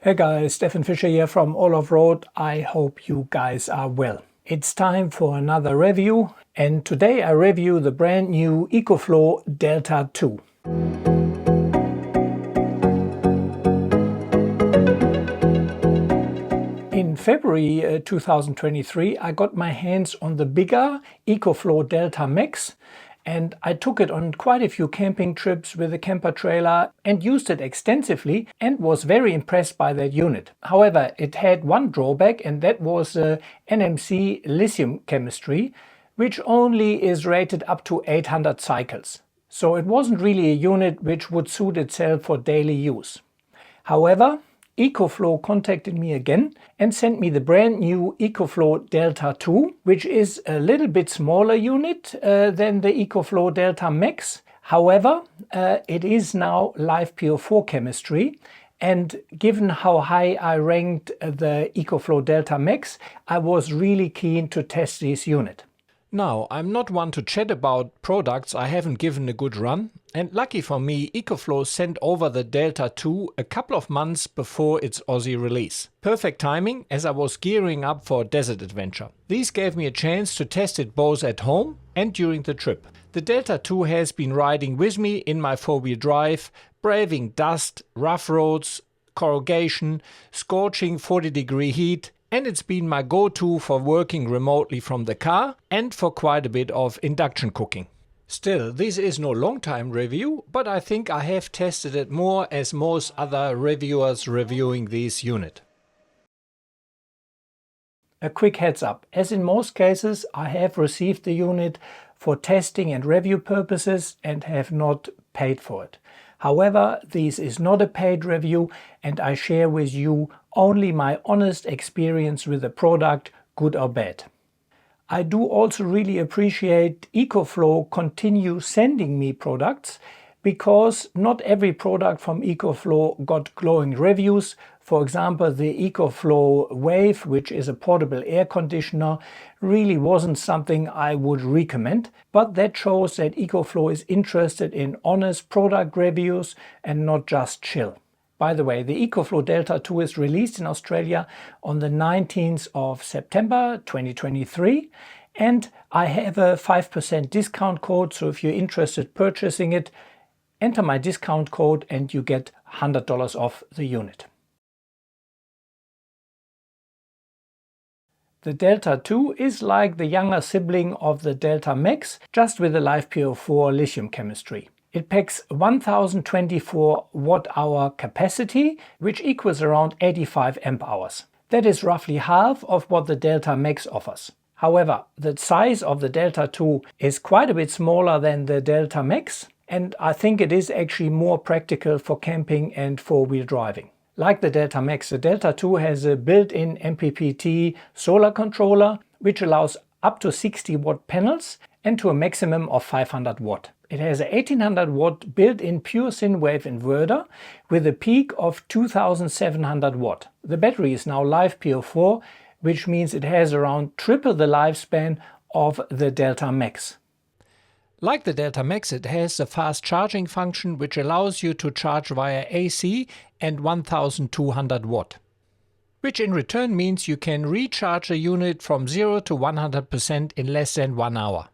Hey guys, Stefan Fischer here from All Off Road. I hope you guys are well. It's time for another review, and today I review the brand new Ecoflow Delta 2. In February 2023 I got my hands on the bigger Ecoflow Delta Max, and I took it on quite a few camping trips with a camper trailer and used it extensively and was very impressed by that unit. However, it had one drawback, and that was NMC lithium chemistry, which only is rated up to 800 cycles. So it wasn't really a unit which would suit itself for daily use. However, Ecoflow contacted me again and sent me the brand new Ecoflow Delta 2, which is a little bit smaller unit than the Ecoflow Delta Max. However, it is now live PO4 chemistry, and given how high I ranked the Ecoflow Delta Max, I was really keen to test this unit. Now, I'm not one to chat about products I haven't given a good run, and lucky for me, Ecoflow sent over the Delta 2 a couple of months before its Aussie release. Perfect timing, as I was gearing up for a desert adventure. These gave me a chance to test it both at home and during the trip. The Delta 2 has been riding with me in my four-wheel drive, braving dust, rough roads, corrugation, scorching 40-degree heat, and it's been my go-to for working remotely from the car and for quite a bit of induction cooking. Still, this is no long-time review, but I think I have tested it more as most other reviewers reviewing this unit. A quick heads up, as in most cases I have received the unit for testing and review purposes and have not paid for it. However, this is not a paid review, and I share with you only my honest experience with the product, good or bad. I do also really appreciate Ecoflow continue sending me products, because not every product from Ecoflow got glowing reviews. For example, the Ecoflow Wave, which is a portable air conditioner, really wasn't something I would recommend, but that shows that Ecoflow is interested in honest product reviews and not just chill. By the way, the Ecoflow Delta 2 is released in Australia on the 19th of September 2023, and I have a 5% discount code, so if you're interested in purchasing it, enter my discount code and you get $100 off the unit. The Delta 2 is like the younger sibling of the Delta Max, just with a live PO4 lithium chemistry. It packs 1024 watt-hour capacity, which equals around 85 amp hours. That is roughly half of what the Delta Max offers. However, the size of the Delta 2 is quite a bit smaller than the Delta Max, and I think it is actually more practical for camping and four-wheel driving. Like the Delta Max, the Delta 2 has a built-in MPPT solar controller, which allows up to 60 watt panels and to a maximum of 500 watt. It has a 1800 watt built-in pure sine wave inverter with a peak of 2700 watt. The battery is now live PO4, which means it has around triple the lifespan of the Delta Max. Like the Delta Max, it has a fast charging function which allows you to charge via AC and 1200 watt. Which in return means you can recharge a unit from 0 to 100% in less than 1 hour.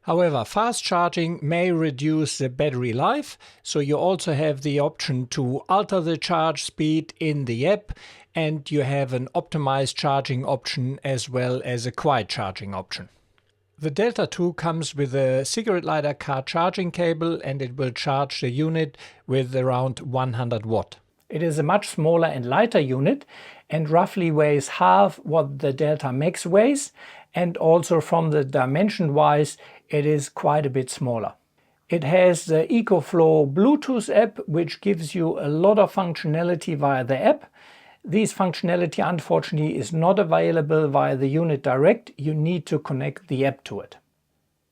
However, fast charging may reduce the battery life, so you also have the option to alter the charge speed in the app, and you have an optimized charging option as well as a quiet charging option. The Delta 2 comes with a cigarette lighter car charging cable, and it will charge the unit with around 100 watt. It is a much smaller and lighter unit and roughly weighs half what the Delta Max weighs, and also from the dimension wise it is quite a bit smaller. It has the Ecoflow Bluetooth app, which gives you a lot of functionality via the app. This functionality unfortunately is not available via the unit direct. You need to connect the app to it.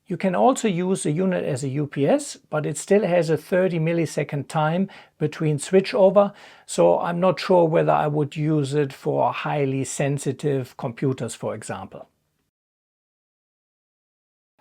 You can also use the unit as a UPS, but it still has a 30 millisecond time between switchover, so I'm not sure whether I would use it for highly sensitive computers, for example.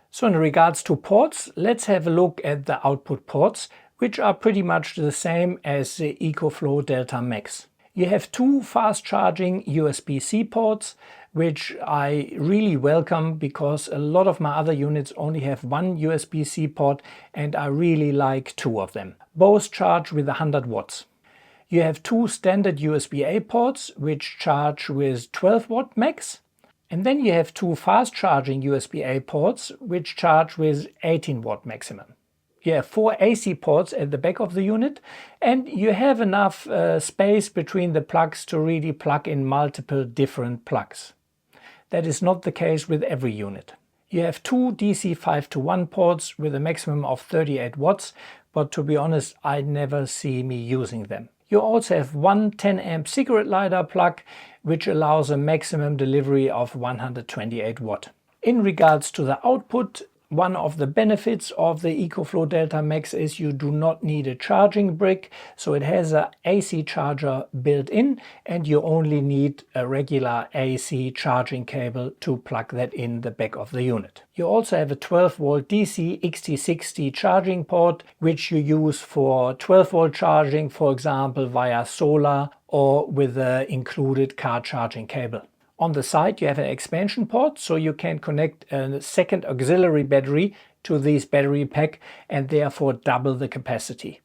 So in regards to ports, let's have a look at the output ports, which are pretty much the same as the Ecoflow Delta Max. You have two fast charging USB-C ports, which I really welcome because a lot of my other units only have one USB-C port and I really like two of them. Both charge with 100 watts. You have two standard USB-A ports which charge with 12 watt max. And then you have two fast charging USB-A ports which charge with 18 watt maximum. You have four AC ports at the back of the unit and you have enough space between the plugs to really plug in multiple different plugs. That is not the case with every unit. You have two DC 5-to-1 ports with a maximum of 38 watts, but to be honest, I never see me using them. You also have one 10 amp cigarette lighter plug, which allows a maximum delivery of 128 watt. In regards to the output, one of the benefits of the Ecoflow Delta Max is you do not need a charging brick, so it has an AC charger built in and you only need a regular AC charging cable to plug that in the back of the unit. You also have a 12 volt DC XT60 charging port, which you use for 12 volt charging, for example via solar or with the included car charging cable. On the side you have an expansion port, so you can connect a second auxiliary battery to this battery pack and therefore double the capacity.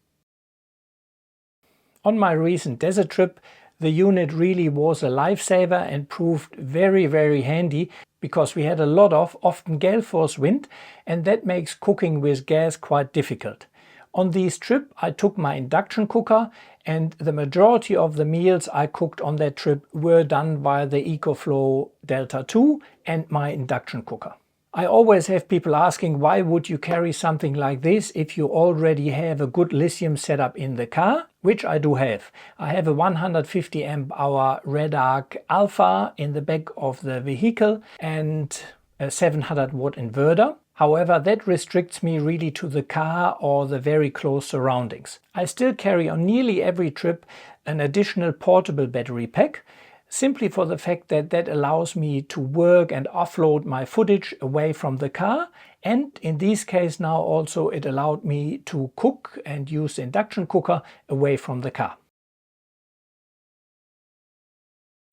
On my recent desert trip, the unit really was a lifesaver and proved very handy because we had a lot of often gale force wind and that makes cooking with gas quite difficult. On this trip I took my induction cooker and the majority of the meals I cooked on that trip were done via the Ecoflow Delta 2 and my induction cooker. I always have people asking, why would you carry something like this if you already have a good lithium setup in the car? Which I do have. I have a 150 amp hour Red Arc Alpha in the back of the vehicle and a 700 watt inverter. However, that restricts me really to the car or the very close surroundings. I still carry on nearly every trip an additional portable battery pack, simply for the fact that that allows me to work and offload my footage away from the car, and in this case now also it allowed me to cook and use the induction cooker away from the car.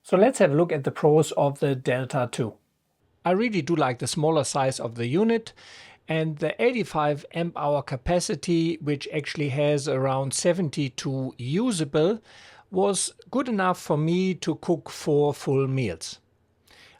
So let's have a look at the pros of the Delta 2. I really do like the smaller size of the unit, and the 85 amp hour capacity, which actually has around 72 usable, was good enough for me to cook 4 full meals.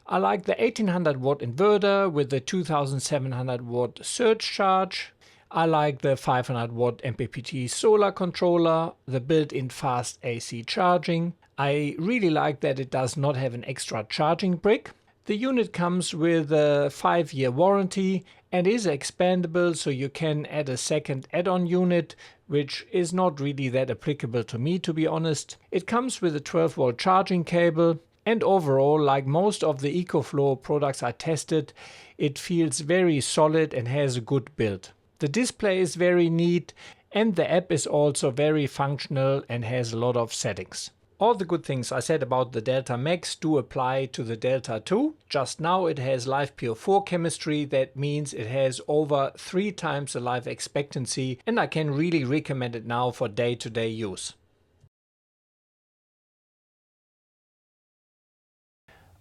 I like the 1800 watt inverter with the 2700 watt surge charge. I like the 500 watt MPPT solar controller, the built-in fast AC charging. I really like that it does not have an extra charging brick. The unit comes with a 5-year warranty and is expandable, so you can add a second add-on unit, which is not really that applicable to me, to be honest. It comes with a 12 volt charging cable, and overall, like most of the Ecoflow products I tested, it feels very solid and has a good build. The display is very neat and the app is also very functional and has a lot of settings. All the good things I said about the Delta Max do apply to the Delta 2. Just now it has live PO4 chemistry, that means it has over 3 times the life expectancy, and I can really recommend it now for day-to-day use.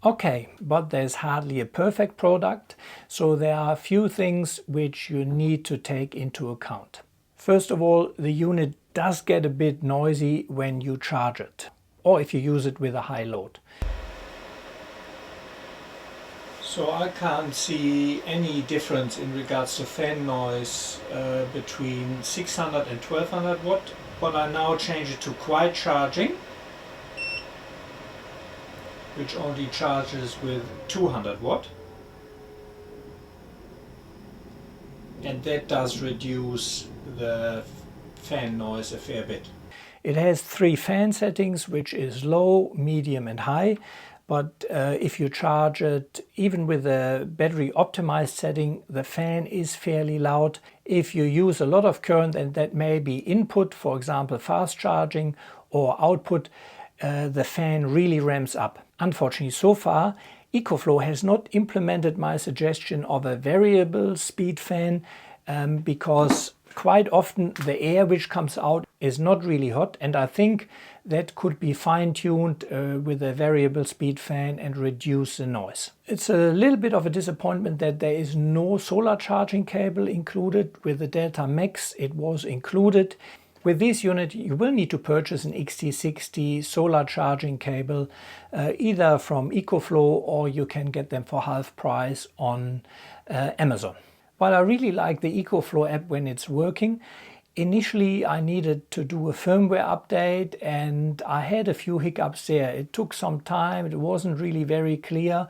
Okay, but there's hardly a perfect product, so there are a few things which you need to take into account. First of all, the unit does get a bit noisy when you charge it, or if you use it with a high load. So I can't see any difference in regards to fan noise between 600 and 1200 watt, but I now change it to quiet charging, which only charges with 200 watt. And that does reduce the fan noise a fair bit. It has 3 fan settings, which is low, medium and high. But if you charge it even with a battery optimized setting, the fan is fairly loud. If you use a lot of current, and that may be input, for example fast charging, or output, the fan really ramps up. Unfortunately, so far Ecoflow has not implemented my suggestion of a variable speed fan because Quite often the air which comes out is not really hot, and I think that could be fine-tuned with a variable speed fan and reduce the noise. It's a little bit of a disappointment that there is no solar charging cable included. With the Delta Max it was included. With this unit you will need to purchase an XT60 solar charging cable either from Ecoflow, or you can get them for half price on Amazon. While I really like the Ecoflow app when it's working, initially I needed to do a firmware update and I had a few hiccups there. It took some time, it wasn't really very clear.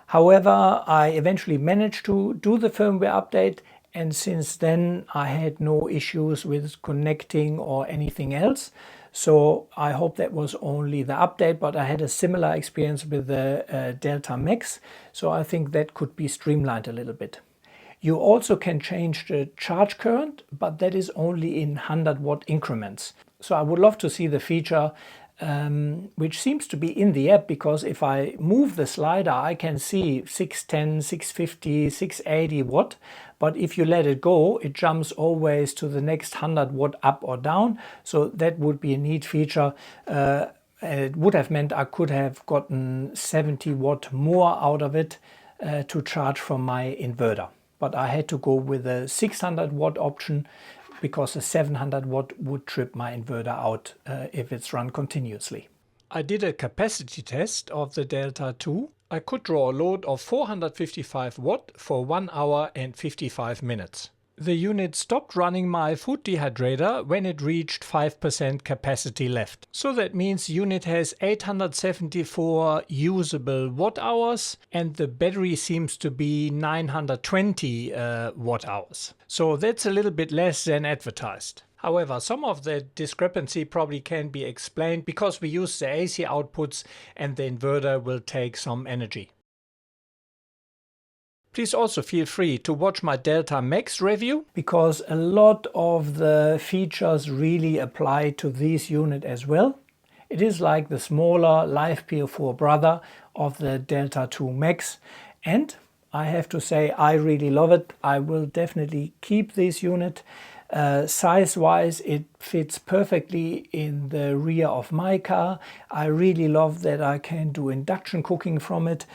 However, I eventually managed to do the firmware update, and since then I had no issues with connecting or anything else. So I hope that was only the update, but I had a similar experience with the Delta Max, so I think that could be streamlined a little bit. You also can change the charge current, but that is only in 100 watt increments. So I would love to see the feature which seems to be in the app, because if I move the slider I can see 610, 650, 680 watt, but if you let it go it jumps always to the next 100 watt up or down. So that would be a neat feature. It would have meant I could have gotten 70 watt more out of it to charge from my inverter. But I had to go with a 600 watt option because the 700 watt would trip my inverter out if it's run continuously. I did a capacity test of the Delta 2. I could draw a load of 455 watt for 1 hour and 55 minutes. The unit stopped running my food dehydrator when it reached 5% capacity left. So that means unit has 874 usable watt hours and the battery seems to be 920 watt hours. So that's a little bit less than advertised. However, some of the discrepancy probably can be explained because we use the AC outputs and the inverter will take some energy. Please also feel free to watch my Delta Max review, because a lot of the features really apply to this unit as well. It is like the smaller LiFePO4 brother of the Delta 2 Max, and I have to say I really love it. I will definitely keep this unit. Size-wise it fits perfectly in the rear of my car. I really love that I can do induction cooking from it.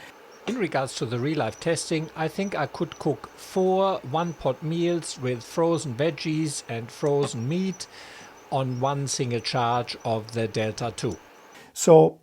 In regards to the real-life testing, I think I could cook 4 one-pot meals with frozen veggies and frozen meat on one single charge of the Delta 2. So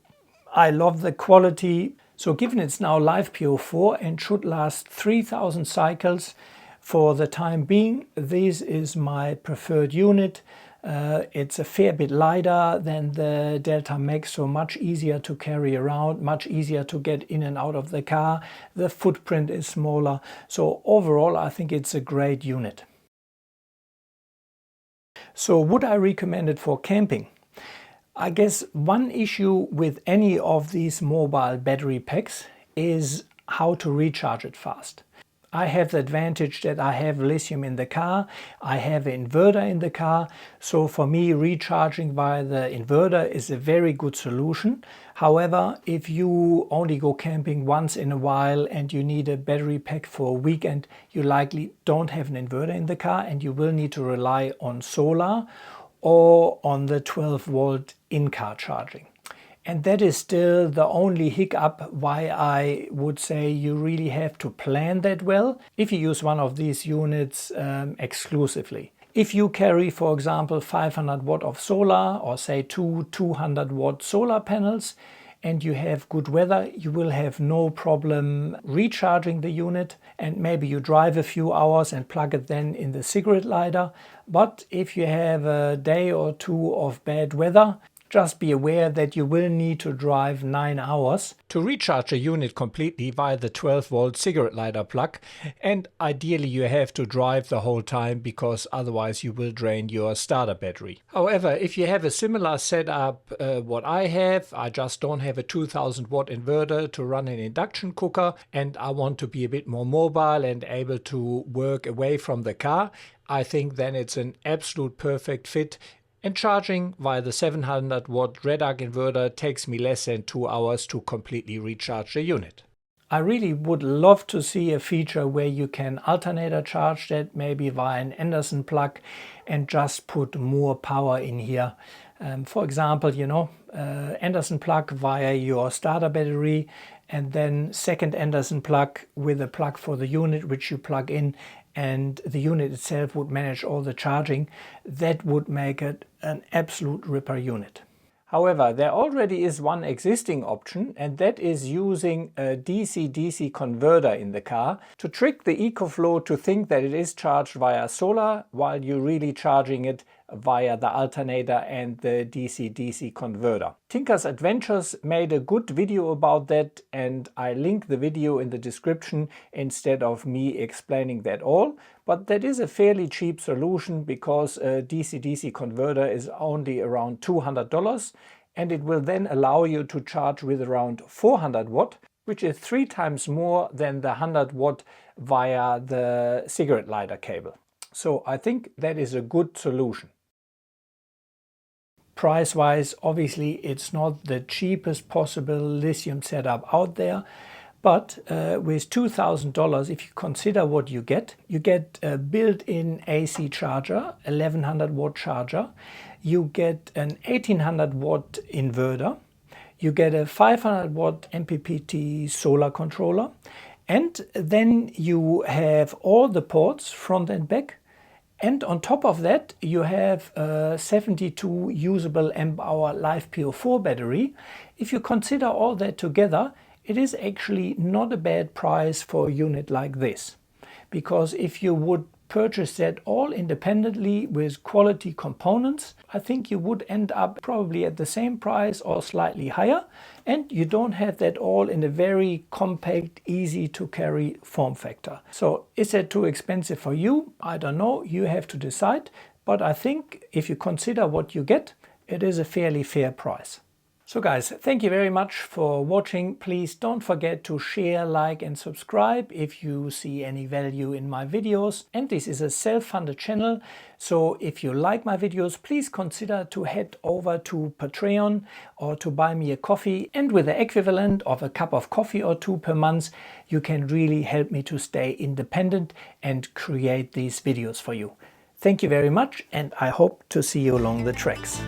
I love the quality. So given it's now LiFePO4 and should last 3000 cycles for the time being, this is my preferred unit. It's a fair bit lighter than the Delta Max, so much easier to carry around, much easier to get in and out of the car. The footprint is smaller. So overall I think it's a great unit. So would I recommend it for camping? I guess one issue with any of these mobile battery packs is how to recharge it fast. I have the advantage that I have lithium in the car, I have an inverter in the car, so for me recharging via the inverter is a very good solution. However, if you only go camping once in a while and you need a battery pack for a weekend, you likely don't have an inverter in the car and you will need to rely on solar or on the 12 volt in-car charging. And that is still the only hiccup why I would say you really have to plan that well if you use one of these units exclusively. If you carry, for example, 500 watt of solar or say 200 watt solar panels and you have good weather, you will have no problem recharging the unit, and maybe you drive a few hours and plug it then in the cigarette lighter. But if you have a day or two of bad weather, just be aware that you will need to drive 9 hours to recharge a unit completely via the 12 volt cigarette lighter plug, and ideally you have to drive the whole time because otherwise you will drain your starter battery. However, if you have a similar setup what I have, I just don't have a 2000 watt inverter to run an induction cooker and I want to be a bit more mobile and able to work away from the car, I think then it's an absolute perfect fit. And charging via the 700 watt red arc inverter takes me less than 2 hours to completely recharge the unit. I really would love to see a feature where you can alternator charge that maybe via an Anderson plug and just put more power in here. For example, you know, Anderson plug via your starter battery, and then second Anderson plug with a plug for the unit which you plug in, and the unit itself would manage all the charging. That would make it an absolute ripper unit. However, there already is one existing option, and that is using a DC-DC converter in the car to trick the Ecoflow to think that it is charged via solar while you're really charging it via the alternator and the DC-DC converter. Tinker's Adventures made a good video about that, and I link the video in the description instead of me explaining that all. But that is a fairly cheap solution because a DC-DC converter is only around $200, and it will then allow you to charge with around 400 watt, which is 3 times more than the 100 watt via the cigarette lighter cable. So I think that is a good solution. Price-wise, obviously it's not the cheapest possible lithium setup out there, but with $2,000, if you consider what you get a built-in AC charger, 1100 watt charger, you get an 1800 watt inverter, you get a 500 watt MPPT solar controller, and then you have all the ports front and back. And on top of that, you have a 72 usable amp hour LiFePO4 battery. If you consider all that together, it is actually not a bad price for a unit like this. Because if you would purchase that all independently with quality components, I think you would end up probably at the same price or slightly higher, and you don't have that all in a very compact, easy to carry form factor. So is that too expensive for you? I don't know, you have to decide, but I think if you consider what you get, it is a fairly fair price. So guys, thank you very much for watching. Please don't forget to share, like and subscribe if you see any value in my videos. And this is a self-funded channel, so if you like my videos, please consider to head over to Patreon or to buy me a coffee. And with the equivalent of a cup of coffee or 2 per month, you can really help me to stay independent and create these videos for you. Thank you very much, and I hope to see you along the tracks.